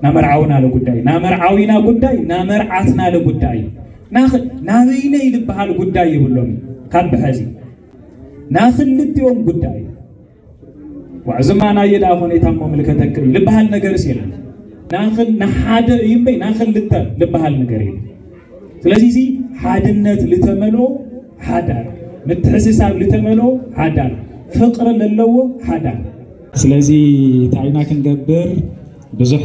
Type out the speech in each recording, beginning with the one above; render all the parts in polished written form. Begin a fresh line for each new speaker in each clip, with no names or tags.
ናመርዓውና ለጉዳይ ናመርዓዊና ጉዳይ ናመርዓትና ለጉዳይ ናበይነ ይልበሃል ጉዳይ ይብሎም ካብ ሕዚ ናኽልትዮም ጉዳይ ወዕዝማና የዳ ሁኔታ መምልከተክ ልበሃል ነገርስ የለን ናሓደ ይበይ ናኽልተ ልበሃል ነገር የለን ስለዚህ ሓድነት ልተመልኦ ሓዳር ምትሕስሳብ ልተመልኦ ሓዳር ፍቅር ለለዎ ሓዳር ስለዚህ ታይና ክንገብር ብዙሕ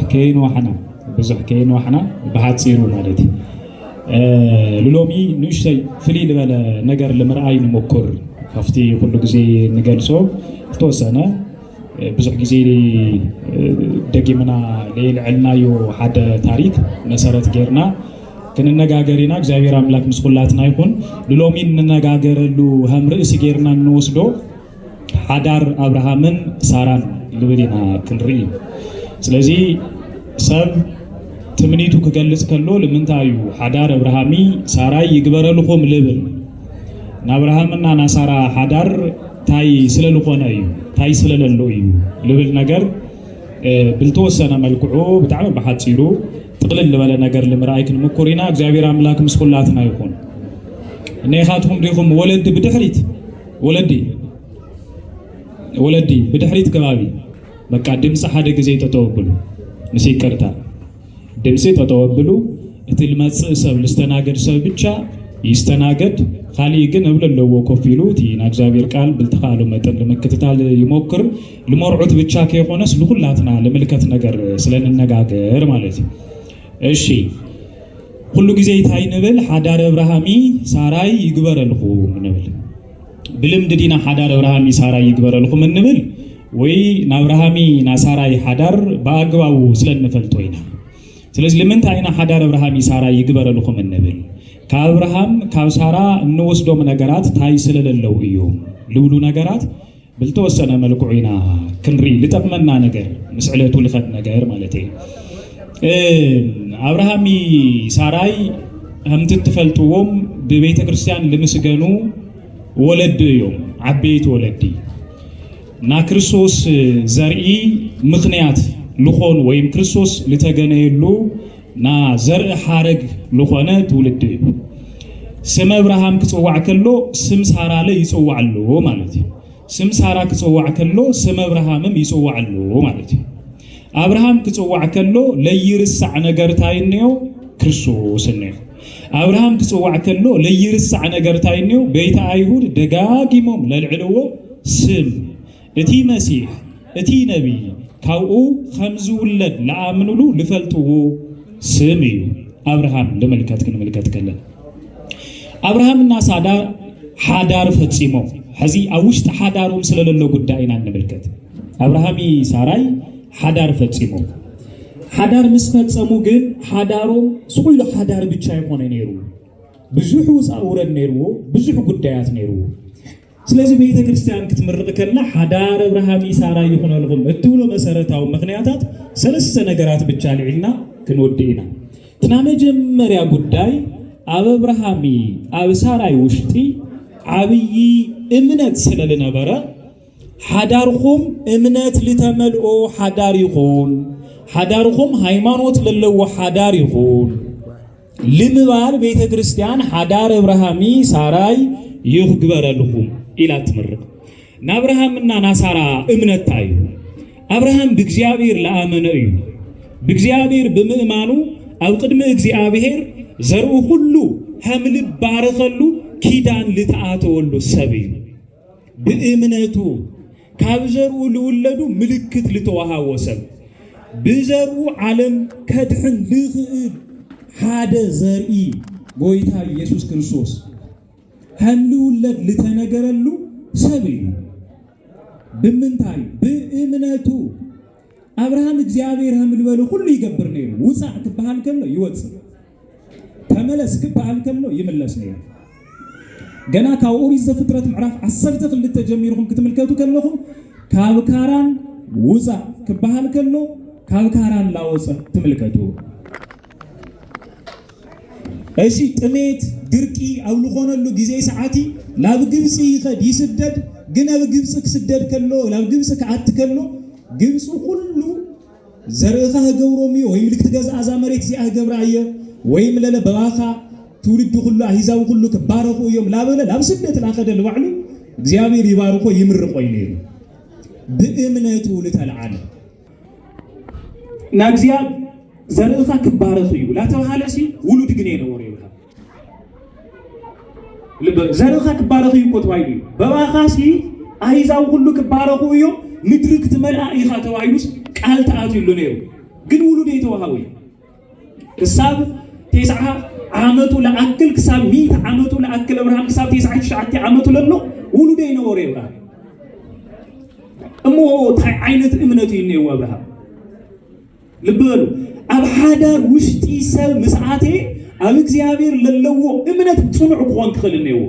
ከይን ዋሕና ብሓፂሩ ማለት ልሎሚ ንእሽተይ ፍልይ ዝበለ ነገር ልምርኣይ ንሞክር ካብቲ ኩሉ ግዜ ንገልጾ ተወሰነ ብዙሕ ግዜ ደጊምና ልዕልናዮ ሓደ ታሪክ መሰረት ጌርና ክንነጋገር ኢና እግዚአብሔር አምላክ ምስኩላትና ይሁን ልሎሚ እንነጋገረሉ ሃም ርእሲ ጌርና እንወስዶ ሓዳር አብርሃምን ሳራን ልብሊና ክንርኢ ስለዚህ ሰብ ትምኒቱ ክገልጽ ከሎ ለምንታዩ ሓዳር አብርሃሚ ሳራይ ይግበረልኩም ልብል ናብርሃምና ናሳራ ሓዳር ታይ ስለልኾነ እዩ ታይ ስለለሎ እዩ ልብል ነገር ብልተወሰነ መልክዑ ብጣዕሚ በሓፂሩ ጥቅልል ዝበለ ነገር ልምርኣይ ክንምኩር ኢና እግዚአብሔር አምላክ ምስኩላትና ይሁን ነኻትኩም ዲኹም ወለድ ብድሕሪት ወለዲ ብድሕሪት ከባቢ በቃ ድምጽ ሓደ ግዜ ተተወብሉ ንሲከርታ ድምጽ ተተወብሉ እቲ ልመጽእ ሰብ ልስተናገድ ሰብ ብቻ ይስተናገድ ካሊ ግን እብለለዎ ኮፊሉ እቲ ናግዚአብሔር ቃል ብልተኻሉ መጠን ለመከታተል ይሞክር ልመርዑት ብቻ ከይኾነስ ለሁላትና ለምልከት ነገር ስለነጋገር ማለት ነው እሺ ሁሉ ጊዜ ታይ ንብል ሓዳር አብርሃሚ ሳራይ ይግበረልኩም ንብል ብልምድ ዲና ሓዳር አብርሃሚ ሳራይ ይግበረልኩም ንብል ወይ ናብርሃሚ ናሳራይ ሓዳር በአግባቡ ስለንፈልጦ ኢና ስለዚህ ለምንታይና ሓዳር አብርሃሚ ሳራይ ይግበረልኩም ንብል ከአብርሃም ከሳራ እንወስዶም ነገራት ታይ ስለለለው እዩ ልብሉ ነገራት ብልተወሰነ መልክዑ ኢና ክንሪ ልጠቅመና ነገር ምስዕለቱ ልኸት ነገር ማለት እዩ አብርሃሚ ሳራይ همت تفلتوهم ببيت كريستيان لمسجنو ولد يوم عبيت ولدي نا كريستوس زرعي مخنيات لخون ويم كريستوس لتجنيلو نا زرع حارق لخونات ولدي سم أبراهام كتوع كله سم سارة له يتوع له مالتي سم سارة كتوع كله سم أبراهام يتوع له مالتي أبراهام كتوع كله ليرسع نجارتاينيو كريستوس النيو أبراهام كتوع كله ليرسع نجارتاينيو بيت أيهود دجاجيمهم للعلو سم اتي مسيح اتي نبي كاو خمس ولد لآمنوا له لفلتوه سميو أبراهام لملكاتك كله أبراهام الناس هذا حدار فتسيمو هذي أوشت حدارهم سلالله قدائنا نملكت أبراهامي ساراي حدار فتسيمو حدار مسفت سموجن حدارهم سويل حدار بتشاي هون نيرو بزوح وسأورد نيرو بزوح قدائات نيرو سلازم بيت كريستيان كتمرق كنا حدار أبراهامي ساراي يكون لهم التولو مسارتها ومغنياتات سلس نجارات بتشالي عنا كنودينا تنامج مريا قداي أب أبراهامي أب ساراي وشتي عبي إمنت سلالنا برا حدارهم إمنت لتملؤ حدار يخون حدارهم هيمانوت للو حدار يخون لمبار بيت كريستيان حدار أبراهامي ساراي يخبر لهم إلى تمرق نابراهامنا ناسارا إمنت تايو أبراهام بإግዚአብሔር لآمن أيو بإግዚአብሔር بمؤمنو أو قدم إግዚአብሔር زرو كله حمل بارخلو كيدان لتعاتولو سبي بإمنتو كابزرو لولدو ملكت لتوها وسب بزرو عالم كدحن لغئل هذا زرئي قويتا يسوس كريستوس حمل ولد لتنقرلو سبي بمنتاي بإمنتو أبراهام إግዚአብሔር حمل ولو كله يقبر نيرو وصع كبهال كله يوصل تملس كبهال كله يملس نيرو جنا كاوري زفترة معرف عصرت اللي تجميرهم كتملكاتو كلهم كابكاران وزع كبهال كله كابكاران لا وزع تملكاتو أشي تميت دركي أو لخون له جزء ساعتي لا بجبسي خد يسدد جنا بجبسك سدد كله لا بجبسك عت كله جبسه كله ዘርእኻ ገብሮሚ ወይ ምልክት ገዛ አዛ መሬት እዚኣ ገብራየ ወይ ለለ በባኻ ትውልድ ሁሉ አሕዛብ ሁሉ ከባረኹ እዮም ላበለ ላብ ስደት ላኸደ ለባዕሉ እግዚአብሔር ይባርኮ ይምርቆ ይነሩ በእምነቱ ለተልዓለ ናግዚአብ ዘርእኻ ከባረኹ እዩ ላተባሃለሲ ውሉድ ግን የነበረ ይብላል ልብ ዘርእኻ ከባረኹ እዩ ቆጥባይሉ በባኻሲ አሕዛብ ሁሉ ከባረኹ እዮም ምድርክ ትመልአ ኢኻ ተባሂሉስ ቃል ተኣትዩሉ ነይሩ ግን ውሉድ የተዋሃበ ክሳብ 9 ዓመቱ ለአክል ክሳብ 100 ዓመቱ ለአክል አብርሃም ክሳብ 99 ዓመቱ ለሎ ውሉድ የነበረ ይብላል እሞ ታይ ዓይነት እምነቱ ይነው አብርሃም ልብ በሉ ኣብ ሓዳር ውሽጢ ሰብ መስዓቴ ኣብ እግዚአብሔር ለለዎ እምነት ጽኑዕ ክኾን ክኽእል ነይሩ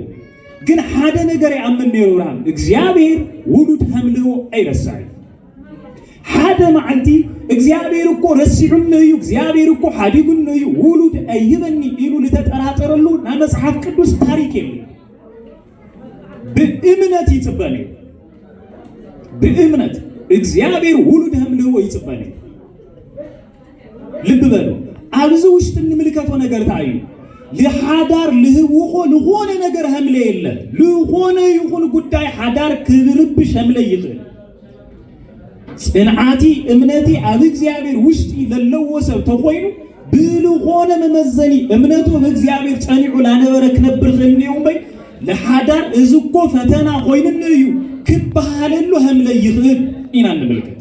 ግን ሓደ ነገር ይኣምን ነይሩ አብርሃም እግዚአብሔር ውሉድ ሃምልዎ አይረሳይ ሓደ መዓልቲ እግዚአብሔር እኮ ረሲዑን እዩ እግዚአብሔር እኮ ሓዲጉን እዩ ውሉድ አይበኒ ኢሉ ለተጠራጠረሉ ና መጽሐፍ ቅዱስ ታሪክ የለ በእምነት ይጽበል በእምነት እግዚአብሔር ውሉድ ሃምልዎ ይጽበል ልብ በሉ ኣብዚ ውሽጥ እንምልከቶ ነገር ታዩ ለሓዳር ልህውኾ ለሆነ ነገር ሃምለ የለ ለሆነ ይኹን ጉዳይ ሓዳር ክብርብ ሸምለ ይኽእል ጽንዓቲ እምነቲ ኣብ እግዚአብሔር ውሽጢ ለለዎ ሰብ ተኾይኑ ብልኾነ መመዘኒ እምነቱ በእግዚአብሔር ጸኒዑ ላነበረ ክነብር ኽእል በይ ለሓዳር እዝኮ ፈተና ኾይንን እዩ ክበሃለሉ ሃምለ ይኽእል ኢና እንምልከት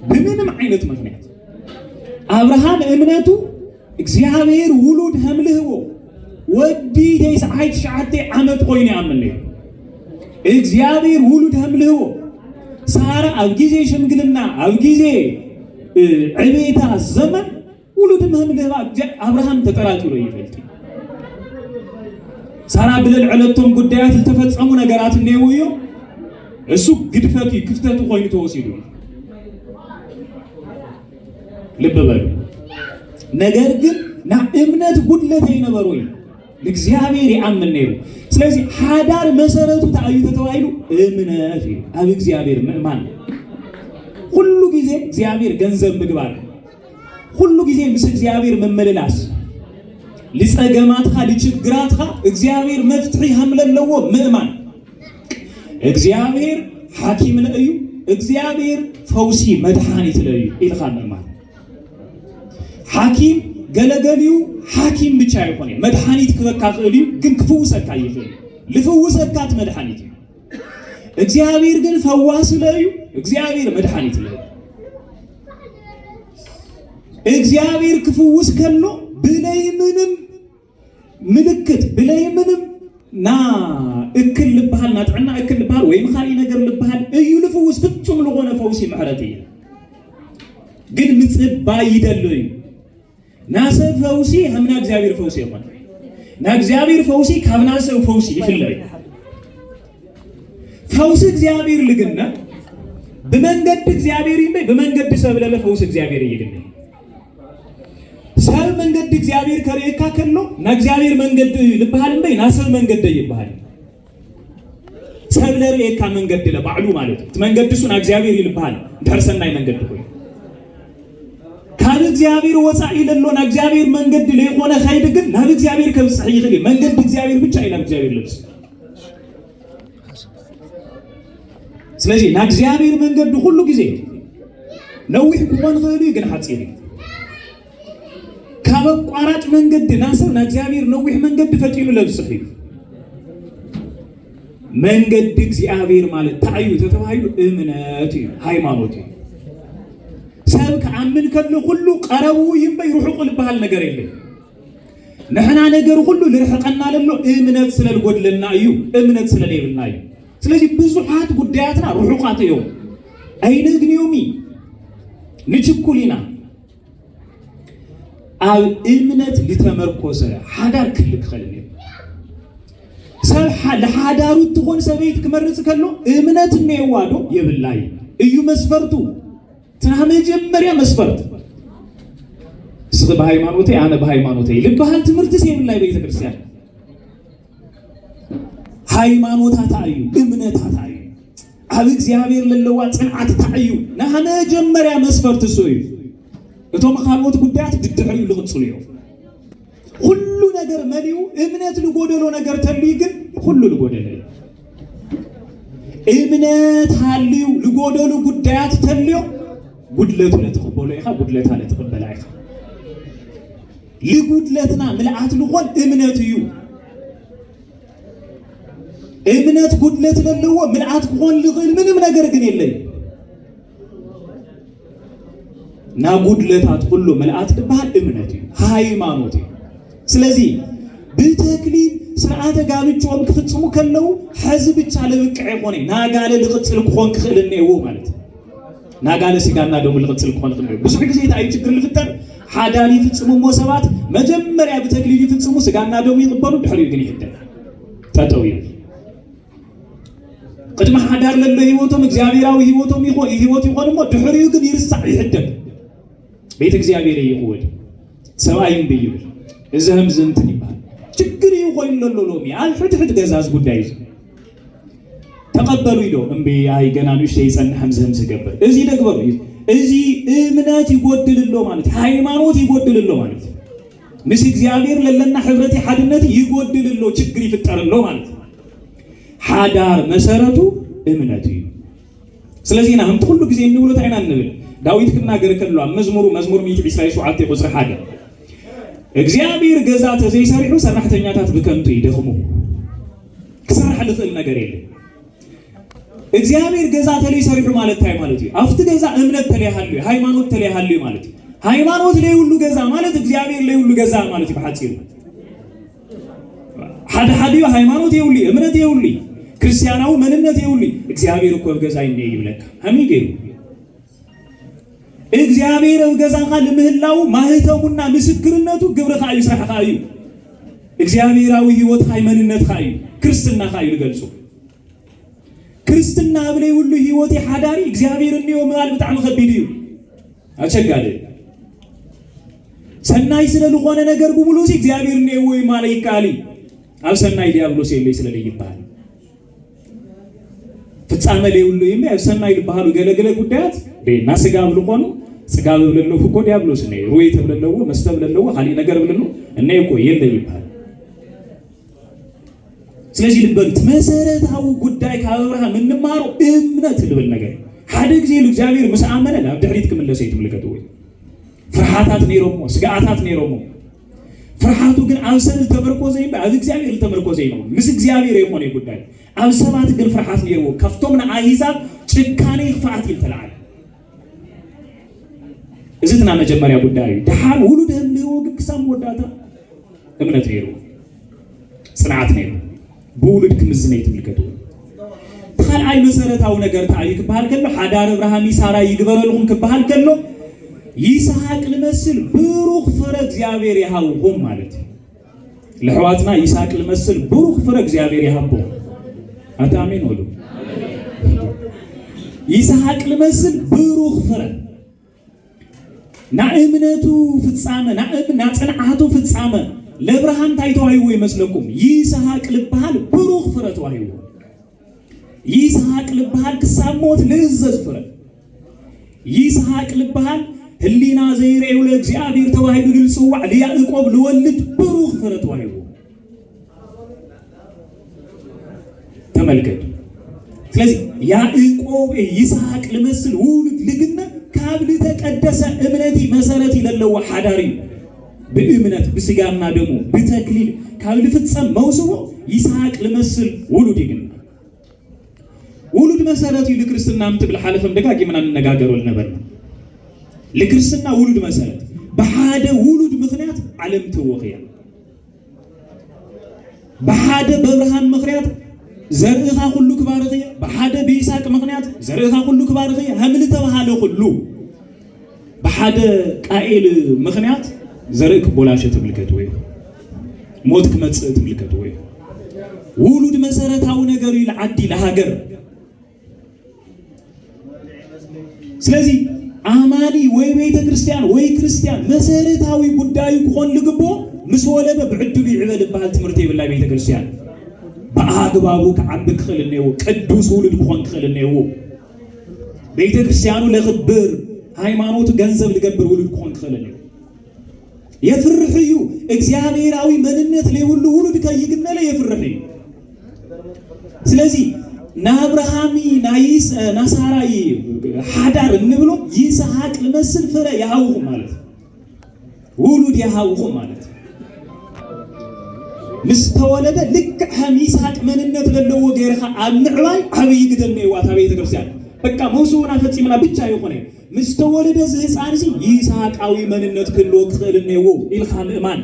በምንም ዓይነት ምክንያት አብርሃም እምነቱ እግዚአብሔር ውሉድ ሃምልህዎ ወዲ 99 ዓመት ኮይኑ ያምን እግዚአብሔር ውሉድ ሃምልህዎ ሳራ ኣብ ጊዜ ሽምግልና ኣብ ጊዜ ዕቤታ ዘመን ውሉድ ሃምልህዋ አብርሃም ተጠራጥሮ ይፈልጥ ሳራ ብለል ዕለቶም ጉዳያት ተፈጸሙ ነገራት ነውዮ እሱ ግድፈቱ ክፍተቱ ኮይኑ ተወሲዱ ልብ በሉ ነገር ግን ና እምነት ጉድለት ይነበሩ ለእግዚአብሔር ያምን ነይሩ ስለዚህ ሓዳር መሰረቱ ታዩ ተተዋይሉ እምነት ኣብ እግዚአብሔር ምእማን ሁሉ ጊዜ እግዚአብሔር ገንዘብ ምግባር ሁሉ ጊዜ ምስ እግዚአብሔር መመለላስ ለጸገማትኻ ለችግራትኻ እግዚአብሔር መፍትሒ ሃምለለዎ ምእማን እግዚአብሔር ሐኪም ለዩ እግዚአብሔር ፈውሲ መድኃኒት ለዩ ኢልኻ ምእማን ሐኪም ገለገሊው ሐኪም ብቻ ይሆነ መድኃኒት ክበካኽልዩ ግን ክፍውሰካ ይኽእል ልፍውሰካት መድኃኒት እግዚአብሔር ግን ፈዋስ ለዩ እግዚአብሔር መድኃኒት ለዩ እግዚአብሔር ክፍውስ ከሎ ብለይ ምንም ምልክት ብለይ ምንም ና እክል ልብሃል ና ጥዕና እክል ልብሃል ወይ መኻሪ ነገር ልብሃል እዩ ልፍውስ ፍጹም ለሆነ ፈውሲ ምሕረት እዩ ግን ምጽባይ ይደልዩ ናሰብ ፈውሲ همنا እግዚአብሔር ፈውሲ ይሆን ና እግዚአብሔር ፈውሲ ካብና ሰው ፈውሲ ይፍለይ ፈውስ እግዚአብሔር ልግና በመንገድ እግዚአብሔር ይመይ በመንገድ ሰብ ለለ ፈውስ እግዚአብሔር ይግና ሰብ መንገድ እግዚአብሔር ከሬካ ከሎ ና እግዚአብሔር መንገድ ልብሃል እንበይ ና ሰብ መንገድ ይባሃል ሰብ ለሬካ መንገድ ለባዕሉ ማለት መንገድሱ ና እግዚአብሔር ይልብሃል ደርሰናይ መንገድ ሆይ ካብ እግዚአብሔር ወፃኢ ለሎና እግዚአብሔር መንገድ ለይኾነ ኸይድ ግን ናብ እግዚአብሔር ከብጽሕ ይኽእል መንገድ እግዚአብሔር ብቻ ይላል እግዚአብሔር ልብስ ስለዚህ ና እግዚአብሔር መንገድ ሁሉ ጊዜ ነውሕ ክኾን ኸይዱ ግን ሐጺር ካብ ቋራጭ መንገድ ናሰብ ና እግዚአብሔር ነውሕ መንገድ ፈጢኑ ለብጽሕ መንገድ እግዚአብሔር ማለት ታዩ ተተባይሉ እምነት ሃይማኖት ሰብ ከአምን ከለ ሁሉ ቀረቡ ይበይ ሩሑቅ ልበሃል ነገር የለ ነህና ነገር ሁሉ ልርሕቀና ለሎ እምነት ስለልጎድለና እዩ እምነት ስለሌብና እዩ ስለዚህ ብዙሓት ጉዳያትና ሩሑቃት እዮም አይነግኒዮሚ ንችኩሊና ኣብ እምነት ልተመርኮሰ ሓዳር ክልክ ኸልኒ ሰብ ለሓዳሩ ትኾን ሰበይት ክመርጽ ከሎ እምነት ነይዋዶ የብላይ እዩ መስፈርቱ ተመጀመሪያ መስፈርት ስለ በሃይማኖቴ አነ በሃይማኖቴ ልባህል ትምህርት ሲል ላይ ቤተ ክርስቲያን ሃይማኖታት አዩ እምነታት አዩ ኣብ እግዚአብሔር ለለዋ ጽንዓት ታዕዩ ናሃ መጀመርያ መስፈርት ሶዩ እቶም ካልኦት ጉዳያት ድድሕሪው ልቕጽሉ እዮም ሁሉ ነገር መሊው እምነት ልጎደሎ ነገር ተልይ ግን ሁሉ ልጎደለ እምነት ሃልዩ ልጎደሎ ጉዳያት ተልዮ ጉድለቱ ለተቀበሉ ይኻ ጉድለታ ለተቀበለ ይኻ ልጉድለትና ምልአት ልኾን እምነት እዩ እምነት ጉድለት ለለዎ ምልአት ክኾን ልኽእል ምንም ነገር ግን የለይ ና ጉድለታት ሁሉ ምልአት ልባል እምነት እዩ ሃይማኖት እዩ ስለዚህ ብተክሊል ስርዓተ ጋብቻኦም ክፍጽሙ ከለው ሕዝብ ብቻ ለብቅዕ ይኾነ ናጋለ ልቕጽል ክኾን ክኽእልኔው ማለት ናጋለ ሲጋና ደሙ ልቕጽል ክኾን ክኽእልኔው ብዙሕ ጊዜ ታይ ችግር ልፍጠር ሓዳሊ ፍጽሙ ሞሰባት መጀመርያ ብተክሊል ይፍጽሙ ስጋና ደሙ ይቅበሉ ድሕሪኡ ግን ይሕደግ ተጠው ይብል ቅድመ ሓዳር ለሎ ህይወቶም እግዚአብሔራዊ ህይወቶም ይኾን ሞ ድሕሪኡ ግን ይርሳዕ ይሕደግ ቤተ እግዚአብሔር ይኹወድ ሰብአይም ብይብል እዘህም ዝንትን ይባል ችግር ይቆይ ለሎሎሚ አልፍትፍት ገዛዝ ጉዳይ ተቀበሉ ይዶ እምቢ አይ ገናኑሽ ተይጸንሐም ዘህም ዝገበር እዚ ደግበሩ እዚ እምነት ይጎድልሎ ማለት ሃይማኖት ይጎድልሎ ማለት ምስ እግዚአብሔር ለለና ህብረት ሓድነት ይጎድልሎ ችግር ይፍጠርሎ ማለት ሓዳር መሰረቱ እምነት እዩ ስለዚህ ናም ሁሉ ጊዜ እንብሎ ታይና እንብል ዳዊት ክናገር ከሎ መዝሙር 127 ቁጥር 1 እግዚአብሔር ገዛ ተዘይሰርሑ ሰራሕተኛታት በከንቱ ይደኽሙ ክሰርሕ ልኽእል ነገር የለም እግዚአብሔር ገዛ ተለይሰርሑ ማለት ታይ ማለት እዩ አፍቲ ገዛ እምነት ተለይሃሉ ሃይማኖት ተለይሃሉ ማለት እዩ ሃይማኖት ላይ ሁሉ ገዛ ማለት እግዚአብሔር ላይ ሁሉ ገዛ ማለት ይባጽዩ ሓደ ሃይማኖት ይውሊ እምነት ይውሊ ክርስቲያናው መንነት ይውሊ እግዚአብሔር እኮ ገዛ ይብለካ ሀሚገ እግዚአብሔር ገዛኻ ለምህላው ማህተሙና ምስክርነቱ ግብርኻ ይስራሕኻ እዩ እግዚአብሔራዊ ህይወት ሃይማኖት ኻዩ ክርስትና ኻዩ ልገልጹ ክርስትና ብለይ ሁሉ ህይወት ሓዳሪ እግዚአብሔር እንየው ማል በጣም ከቢድ እዩ አቸጋለ ሰናይ ስለልኾነ ነገር ጉሙሉሲ እግዚአብሔር እንየው ወይ ማለት ይካሊ ኣብ ሰናይ ዲያብሎስ የለይ ስለለይ ይባል ፍጻመ ላይ ሁሉ ይመ ሰናይ ልባሉ ገለገለ ጉዳያት በና ስጋ ብልኾኑ ስጋ ብለለው እኮ ዲያብሎስ ነው ሩይ ተብለለው መስጠብ ለለው ሐሊ ነገር ብለለው እና እኮ የለይ ይባል ስለዚህ ልበሉት መሰረታው ጉዳይ ከአብርሃም እንማሩ እምነት ልብል ነገር ሓደ ጊዜ እግዚአብሔር መስአመነ ናብ ድሕሪት ክምለሰ ይትምልከቱ ወይ ፍርሃታት ነይሮሞ ስጋአታት ነይሮሞ ፍርሃቱ ግን አብሰል ተመርኮዘ ይባል ኣብ እግዚአብሔር ተመርኮዘ ነው ምስ እግዚአብሔር የሆነ ጉዳይ ኣብ ሰባት ግን ፍርሃት ነይሮ ከፍቶምና አይዛብ ጭካኔ ፍርሃት ይልተላል እዝትና መጀመሪያ ጉዳይ ደሃን ውሉደም ነው ግክሳም ወዳታ እምነት ነይሮ ጽናት ነይሮ በውሉድ ክምዝነ ይትምልከቱ ታልአይ መሰረታው ነገር ታይክ ባህል ከሎ ሓዳር አብርሃም ይሳራ ይግበረልኩም ከባህል ከሎ ይስሐቅ ልመስል ብሩኽ ፍረ እግዚአብሔር ይሃውሁም ማለት ለሕዋትና ይስሐቅ ልመስል ብሩኽ ፍረ እግዚአብሔር ይሃቦ አታሜን ወሉ ይስሐቅ ልመስል ብሩኽ ፍረ ናእምነቱ ፍጻመ ናጽንዓቱ ፍጻመ ለአብርሃም ታይተዋዩ ይመስለኩም ይስሐቅ ልባል ብሩኽ ፍረ ተዋዩ ይስሐቅ ልባል ክሳሞት ለዘዝ ፍረ ይስሐቅ ልባል ህሊና ዘይሬው ለእግዚአብሔር ተዋሂዱ ልጽዋዕ ለያዕቆብ ለወልድ ብሩኽ ፍረ ተዋዩ ተመልከቱ ስለዚህ ያዕቆብ ይስሐቅ ልመስል ውሉድ ልግነ ካብ ለተቀደሰ እምነቲ መሰረት ይለለው ሓዳሪ በእምነት በስጋና ደሙ በተክሊል ካብ ለፍጸም መውሰው ይስሐቅ ልመስል ውሉድ ይግነ ውሉድ መሰረቱ ለክርስትና ምትብል ሐለፈም ደጋግመና እንነጋገረው ነበር ለክርስትና ውሉድ መሰረት በሓደ ውሉድ ምክንያት ዓለም ተወኸያ በሓደ በአብርሃም ምክንያት ዘርእኻ ሁሉ ክባርኸያ በሓደ በይስሐቅ ምክንያት ዘርእኻ ሁሉ ክባርኸያ hamል ተባሃለ ሁሉ በሓደ ቃኤል ምክንያት ዘርእ ክቦላሸ ተምልከቱ ወይ ሞት ክመጽእ ተምልከቱ ወይ ውሉድ መሰረታው ነገር ይልዓዲ ለሀገር ስለዚህ አማኒ ወይ ቤተ ክርስቲያን ወይ ክርስቲያን መሰረታዊ ጉዳይ ኮን ልግቦ ምስ ወለደ ብዕድሉ ይዕበል ባል ትምርቴ ብላ ቤተ ክርስቲያን በአግባቡ ከዓብ ክኽልኔው ቅዱስ ውሉድ ክኾን ክኽልኔው ቤተ ክርስቲያኑ ለኽብር ሃይማኖቱ ገንዘብ ልገብር ውሉድ ክኾን ክኽልኔው የፍርህ እዩ እግዚአብሔራዊ መንነት ለሁሉ ውሉድ ከይግነለ የፍርህ እዩ ስለዚህ ናብርሃሚ ናይስ ናሳራይ ሓዳር እንብሎ ይስሐቅ ልመስል ፍረ ያውሁ ማለት ውሉድ ያውሁ ማለት ምስተወለደ ልክ ይስሐቅ መንነት ለለው ገይርኻ ኣብ ምዕባይ ዓብይ ግደነ ይዋታ ቤተ ክርስቲያን በቃ መውሱና ፈጽምና ብቻ ይሆነ ምስተወለደ ዝህፃን ሲ ይስሐቃዊ መንነት ክሎ ክኽልኔው ኢልኻ ምእማን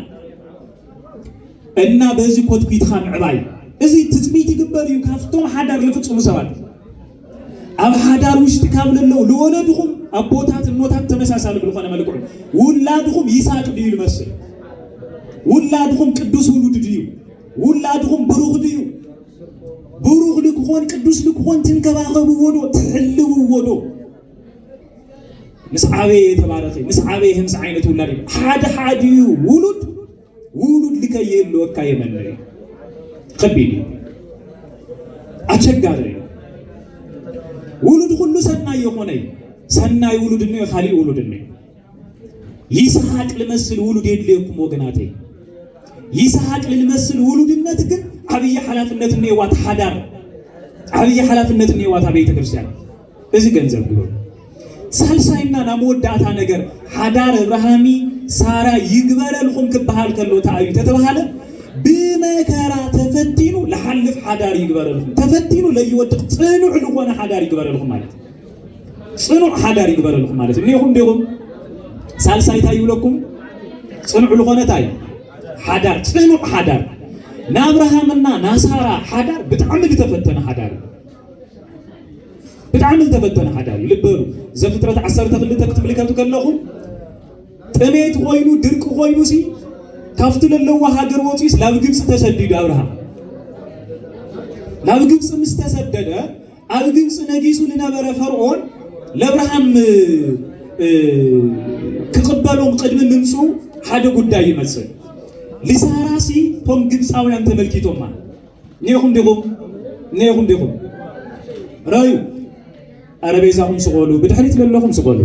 እና በዚ ኮትኩትኻ ምዕባይ እዚ ትጽቢት ይግበር እዩ ካፍቶም ሓዳር ልፍጽሙ ሰባት ኣብ ሓዳር ውሽጢ ካብ ለለው ለወለድኹም ኣቦታት እኖታት ተመሳሳሊ ብልኾነ መልክዑ ውላድኹም ይስሐቅ ድዩ ልመስል ውላድኹም ቅዱስ ውሉድ ድዩ ውላድኹም ብሩኽ ድዩ ብሩኽ ልክኾን ቅዱስ ልክኾን ትንከባኸብዎ ዶ ትሕልውዎ ዶ ምስ ዓበየ የተባረኸ ምስ ዓበየ ህምስ ዓይነት ውላድ ሓደ ሓድዩ ውሉድ ልከየለወካ የመለየ ከቢድ አቸጋሪ ውሉድ ሁሉ ሰናይ የሆነ ሰናይ ውሉድ ነው የኻሊ ውሉድ ነው ይስሐቅ ልመስል ውሉድ የለኩም ወገናቴ ይስሐቅ ልመስል ውሉድነት ግን አብይ ሐላፍነት ነው የዋት ሓዳር አብይ ሐላፍነት ነው የዋት ቤተ ክርስቲያን እዚ ገንዘብ ብሎ ሳልሳይና ናመወዳታ ነገር ሓዳር አብርሃሚ ሳራ ይግበረልኩም ክበሃል ከሎ ታዩ ተተባሃለ بمكر تفتينو لحلف حدار يقبل لكم تفتينو لا يودق صنوع لخونه حدار يقبل لكم مالت صنوع حدار يقبل لكم مالت منيهم ديهم سالساي تايو لكم صنوع لخونه تاي حدار صنوع حدار نابراهامنا ناسارا حدار بتعمل تفتن حدار بتعمل تفتن حدار لبرو زفتره 10 تخلي تكتب لكم كلهم تميت خوينو درك خوينو سي ካፍቱ ለለው ሀገር ወጪስ ላብ ግብጽ ተሰደደ አብርሃም ላብ ግብጽ ምስተሰደደ አብ ግብጽ ነጊሱ ለነበረ ፈርዖን ለአብርሃም ከቀበሎም ቅድም ምንጹ ሓደ ጉዳይ ይመስል ሊሳራሲ ቶም ግብጻውያን ተመልኪቶማ ነይኹም ዲኹም ራዩ አረቤዛሁም ስቆሉ ብድሕሪት ለለኹም ስቆሉ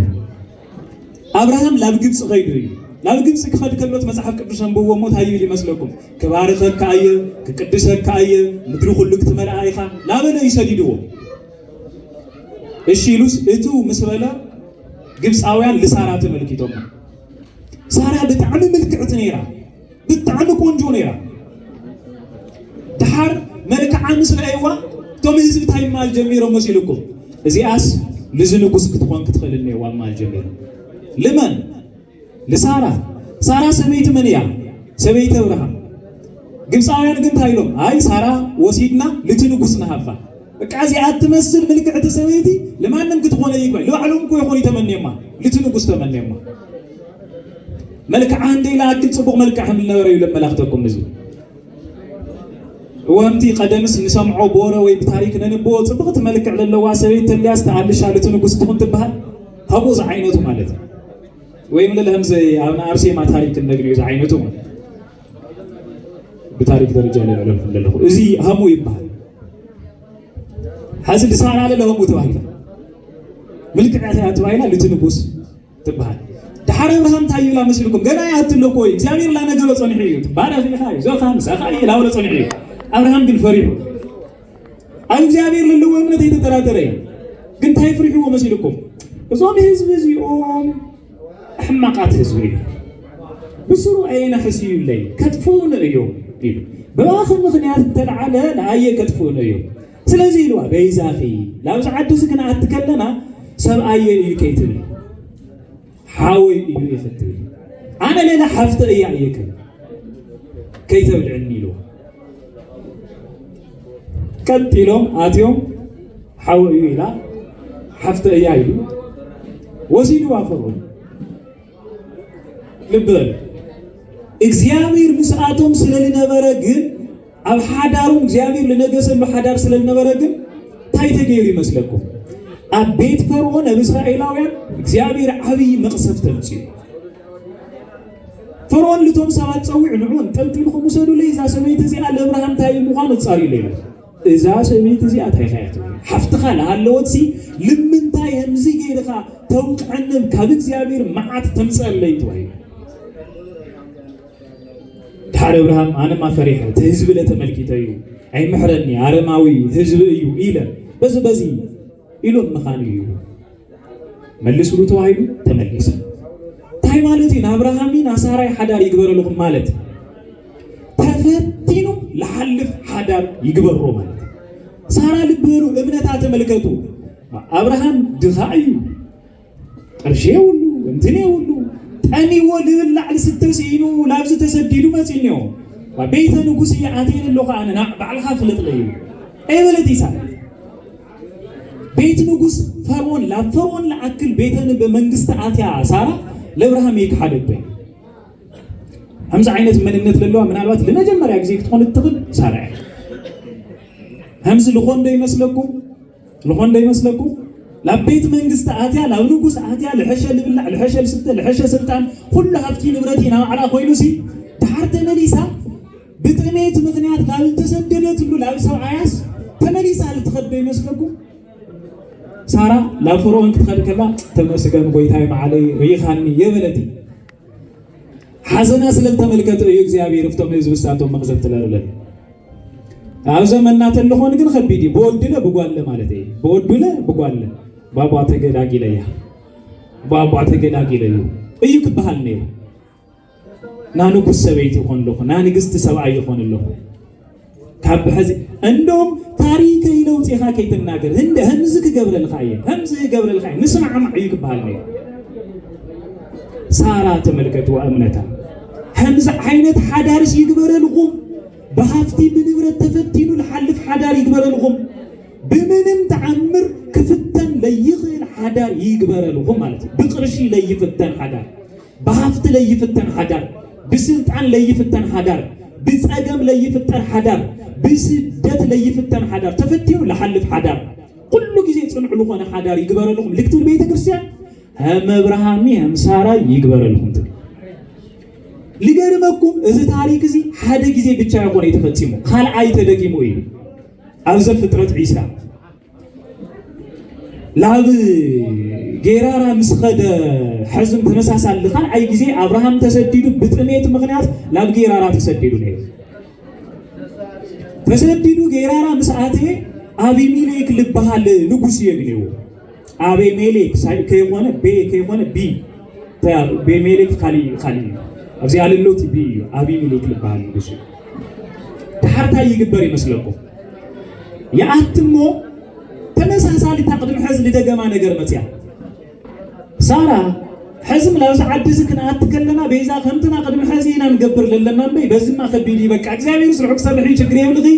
አብርሃም ላብ ግብጽ ኸይዱ ላብ ግብጽ ክኸድ ከሎት መጽሐፍ ቅዱስ አንብቦ ሞት አይል ይመስለኩም ከባርከካ አየ ከቅድሰካ አየ ምድሩ ሁሉ ክትመላአይኻ ላበለ ይሰዲድዎ እሺ ኢሉስ እቱ መስበለ ግብጻውያን ለሳራ ተመልኪቶም ሳራ በጣም መልክዕት ነይራ በጣም ቆንጆ ነይራ ድሓር መልክዓ ምስላይዋ ቶም ህዝብ ታይማል ጀሚሮ መስልኩም እዚአስ ለዝንጉስ ክትኾን ክትኸልነይዋ ማል ጀሚሮ ለማን ለሳራ ሳራ ሰበይት መንያ ሰበይት አብርሃም ግብጻውያን ግን ታይሎም አይ ሳራ ወሲድና ልትንጉስ ነሃፋ በቃ እዚ አትመስል መልክዕት ሰበይቲ ለማንም ክትኾነ ይባል ለዓለም ኮ ይኾን ይተመነየማ ልትንጉስ ተመነየማ መልክዓ እንደ ላክል ጽቡቅ መልክዓ ምንነበረዩ ለመላክተኩም እዚ ወምቲ ቀደምስ ንሰምዖ ቦረ ወይ በታሪክ ነንቦ ጽቡቅት መልክዕ ለለዋ ሰበይት ተልያስ ተዓልሻ ልትንጉስ ትኾን ትባሃል ሀቦዝ አይነቱ ማለት ነው ወይም ለለም ዘይ አብና አርሴማ ታሪክ እንደግሪው ዘ አይነቱ በታሪክ ደረጃ ላይ ለለም እዚ ሀሙ ይባል ሐዝል ሳራ ለለም ተባይላ መልክዓታ ተባይላ ልትንጉስ ተባሃል ዳሐር አብርሃም ታይላ መስልኩም ገና ያትለቆ እግዚአብሔር ላነገሮ ጾንሕ እዩ ባራ ፊሃ ዘኻም ሰኻይ ላውለ ጾንሕ እዩ አብርሃም ግን ፈሪሁ አይ እግዚአብሔር ለለው እምነት የተጠራጠረ ግን ታይፍሪሁ መስልኩም እዞም ህዝብ እዚኦም حماقات هزوي بسرو أين حسيو لي كتفون اليوم بآخر مخنيات تلعالة لأيه كتفون اليوم سلازي لوا بيزاخي لا وزعدو سكنا أتكلنا سب أيه يكيتل حاوي يفتل أنا لينا حفت أيه أيكم كيتل عني لوا كتلهم آتيهم حاوي إلا حفت أيه أيلو وزيدوا أفرون ልበል እግዚአብሔር ምስአቶም ስለነበረ ግን ኣብ ሓዳሩም እግዚአብሔር ለነገሰሉ ሓዳር ስለነበረ ግን ታይተገይሩ ይመስለኩም ኣብ ቤት ፈርዖን ኣብ እስራኤላውያን እግዚአብሔር ዓብይ መቅሰፍት ተምጽኡ ፈርዖን ልቶም ሰባት ጸዊዕ ንዑን ጠልጢልኩም ውሰዱ ለይዛ ሰበይቲ እዚኣ ለአብርሃም ታይ ምዃኑ ጻሪ ለይሉ إذا سميت زي أتايخات حفتخ لهالوتسي لمن تاي همزي غيرها توقع عنهم كابت زيابير معات تمسأل ليتوهي دحار إبراهام أنا ما فريحة تهزب لتملكي تايو أي محرني عرماوي هزب إيو إيلا بزي إلو مخان إيو ملسوا له توهيدو تملس تاي مالتي إبراهامي ناساراي حدار يقبر لكم مالتي تفتينو لحلف حدار يقبروا مالتي سارة لبرو ابنتها تملكتو أبراهام دخايو أرشيه ولو انتني ولو تاني ولو لعل ستسينو لابس تسديدو ما تينيو وبيت نقوسي عاتين اللغة أنا بعلها في الطليل أي بلدي سارة بيت نقوس فرون لأكل بيتنا بمنجست عاتيا سارة لإبراهام يكحدد بين همزة عينة من النت لله من الوقت لنا جمر يعزيك تكون التغل سارة همز لخون ده يمسلكو لبيت منجست عاتيا لو نقوس عاتيا لحشة لبلع لحشة لستة لحشة سلطان كل هفتي نبرتينا على خويلوسي تحرت مليسا بتغنيت مغنيات لا تسددت له لا سو عياس تمليسا لتخد يمسلكو سارة لا فرعون تخد كلا تمسكن قويتاي معلي ريخاني يبلدي حزنا سلم تملكت እግዚአብሔር ፍቶም ህዝብ ሳቶም መቅዘብት ለለለ አብ ዘመናት ለሆነ ግን ከቢዲ በወድለ በጓለ ማለት ነው በወድለ በጓለ ባባ ተገላጊለያ እዩክ ባህል ነው ናንኩ ሰበይት ይሆን ለሆነ ናንግስት ሰብአይ ይሆን ለሆነ ካብ ህዚ እንደውም ታሪክ ይለው ጽኻ ከይተናገር እንደ ህምዝክ ገብረል ኻየ ንስማዕ ማዕዩክ ባህል ነው ሳራ ተመልከቱ እምነታ همز عينت حدارس يقبر الغم بهافتي بنبرة تفتينو الحلف حدار يقبر الغم بمنم تعمر كفتن ليغير حدار يقبر الغم مالتي بقرشي ليفتن حدار بهافت ليفتن حدار بسلطان ليفتن حدار بسأقم ليفتن حدار بسدت ليفتن حدار تفتينو لحلف حدار كل جزء صنع لغون حدار يقبر الغم لكتل بيت كريستيان هم ابراهامي هم سارة يقبر الغم لجرمكم إذا تاريخ زي هذا جزء بتشار قوي يتفتيمه خال عايت دقيمه إيه أوزل فترة عيسى لاب جيرارا مسخد حزم تمساس على خال عاي جزء أبراهام تسديده بترمية مغنيات لاب جيرارا تسديده ليه تسديده جيرارا مساعته أبي ميلك لبهال نقصيه جنيه أبي ميلك كيوانه بي بي ميلك خالي أبزي على اللوتي بي أبي ملك لبان بسوا تحرتها يجبر يمسلكوا يا أتمو تنسى سالي تقدم حزم لدجما نجر متيا سارة حزم لو سعدسك نأتكلنا بيزا خمتنا قدم حزينا نجبر لنا بي بزم ما خبيني بك أجزاء يوصل عكسر الحين شكري يبلغي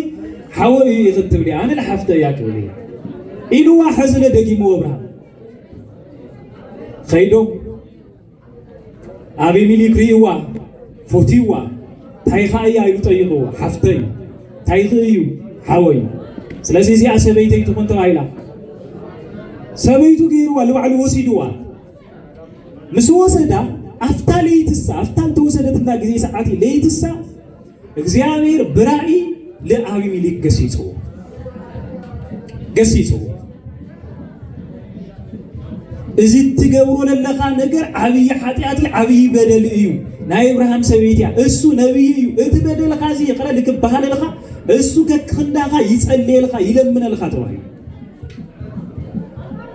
حاول يختم لي أنا لحفته ياك ولي إنه حزم لدجي موبرا خيدو أبي ملك ريوا فوتيوا تايخايا يطيقوا حفتي تايخيو حوي سلازي زي عسبيتي تكون ترايلا سبيتو غيروا لو على وسيدوا مسوسدا أفتال توسدت الله جزي ساعتي ليتسا እግዚአብሔር برائي لأبي ملك قسيتو إذا تجاورون اللقاء نجر عبي حاتياتي عبي بدل إيو ناي إبراهيم سويتيا إسو نبي إيو إتبدل خازي يقرأ لك بحال اللقاء إسو كخندقة يسأل لي اللقاء يلمن اللقاء تروحي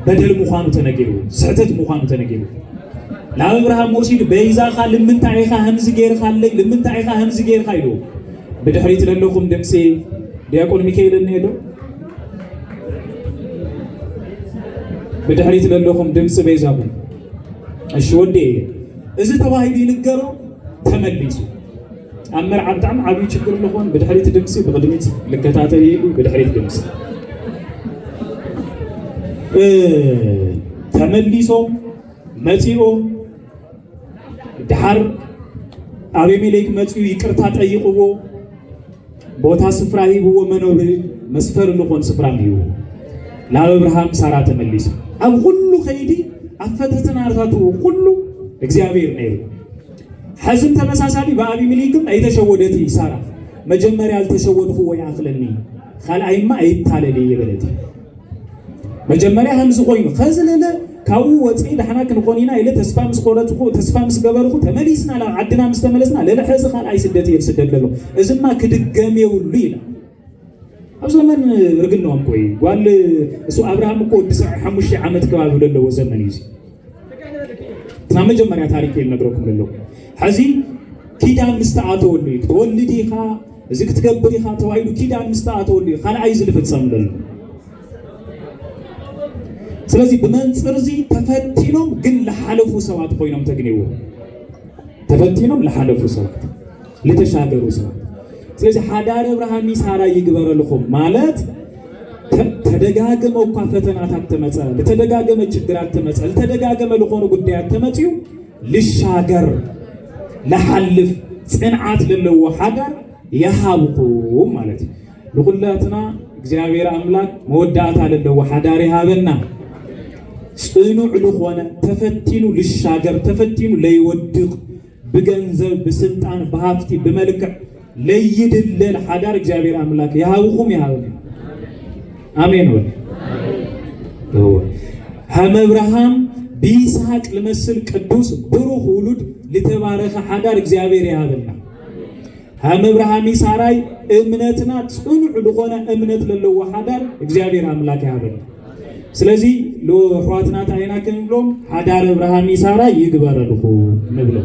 بدل مخانو تنجيرو سعتت مخانو تنجيرو لا إبراهيم موسيد بيزا خال لمن تعيخا همز غير خالك لمن تعيخا همز غير خايلو بدحريت للكم دمسي دياقون ميكائيل نيدو بدحريت للكم دمس بيزابو الشودي إذا تواهيدي نقرو تمليسو أمر عبد عبي تشكر لكم بدحريت دمسي بقدميت لكتاتي بدحريت دمسي تمليسو متيو دحر أبي ملك متيو يكرتا طيقو بوتا سفراهي هو منوب مسفر لكم سفراهي لا إبراهيم سارة تمليسو أب كل خيدي أفتتنا أرثاتو كل እግዚአብሔር ነው حزم ተመሳሳሊ በአቢ ሚሊክም አይተሸወደቲ ሳራ መጀመሪያ ያልተሸወድኩ ወይ አክለኒ ካልኣይማ ኣይታለለ ይበለት መጀመሪያ همز ኮይኑ ከዝለለ ካው ወፂ ደህና ክንቆኒና ኢለ ተስፋ ምስ ቆረጽኩ ተስፋ ምስ ገበርኩ ተመሊስና ለዓድና ምስ ተመለስና ለለሐዝ ካልኣይ ስደት ይፍስደለሎ እዝማ ክድገሜው ሁሉ ይላል ኣብ ዘመን ርግናም ቆይ ጓል እሱ አብርሃም እኮ 5 ዓመት ከባቢ ለለው ዘመን ይዚ መጀመሪያ ታሪክ ይነግረኩም ለለው حزي كيدان مستعاتولي تولدي خا ازك تكبري خا توايلو كيدان مستعاتولي ካልኣይ ዝልፍጸም ለሎ ስለዚህ በመንጽርዚ ተፈቲኖም ግን ለሐለፉ ሰዋት ኮይኖም ተግኒው ተፈቲኖም ለሐለፉ ሰዋት ለተሻገሩ ሰዋት ስለዚህ ሓዳር አብርሃም ይሳራ ይግበረልኩም ማለት ተደጋገመው እኮ ፈተናታት ተመጸ ለተደጋገመ ችግራት ተመጸ ለተደጋገመ ለሆነ ጉዳያት ተመጽዩ ልሻገር ለሐልፍ ጽንዓት ለለው ሓዳር ያሃብኩም ማለት ለሁላትና እግዚአብሔር አምላክ መወዳታ ለለው ሓዳር ያሃበና ጽኑዕ ለሆነ ተፈቲኑ ልሻገር ተፈቲኑ ለይወድቅ በገንዘብ በስልጣን በሀብት በመልክዕ ለይድለል ሓዳር እግዚአብሔር አምላክ ያሃብኩም ያሃበና አሜን ወይ ሃመ አብርሃም بيسحق لمسل قدوس بروح ولود لتبارك حدار እግዚአብሔር ያበልና ሃመ አብርሃም ይሳራይ እምነትና ጽኑዕ ለሆነ እምነት ለለው ሓዳር እግዚአብሔር አምላክ ያበልና ስለዚህ ለሕዋትና ታይና ከንብሎም ሓዳር አብርሃም ይሳራ ይግበረልኩ ንብሎ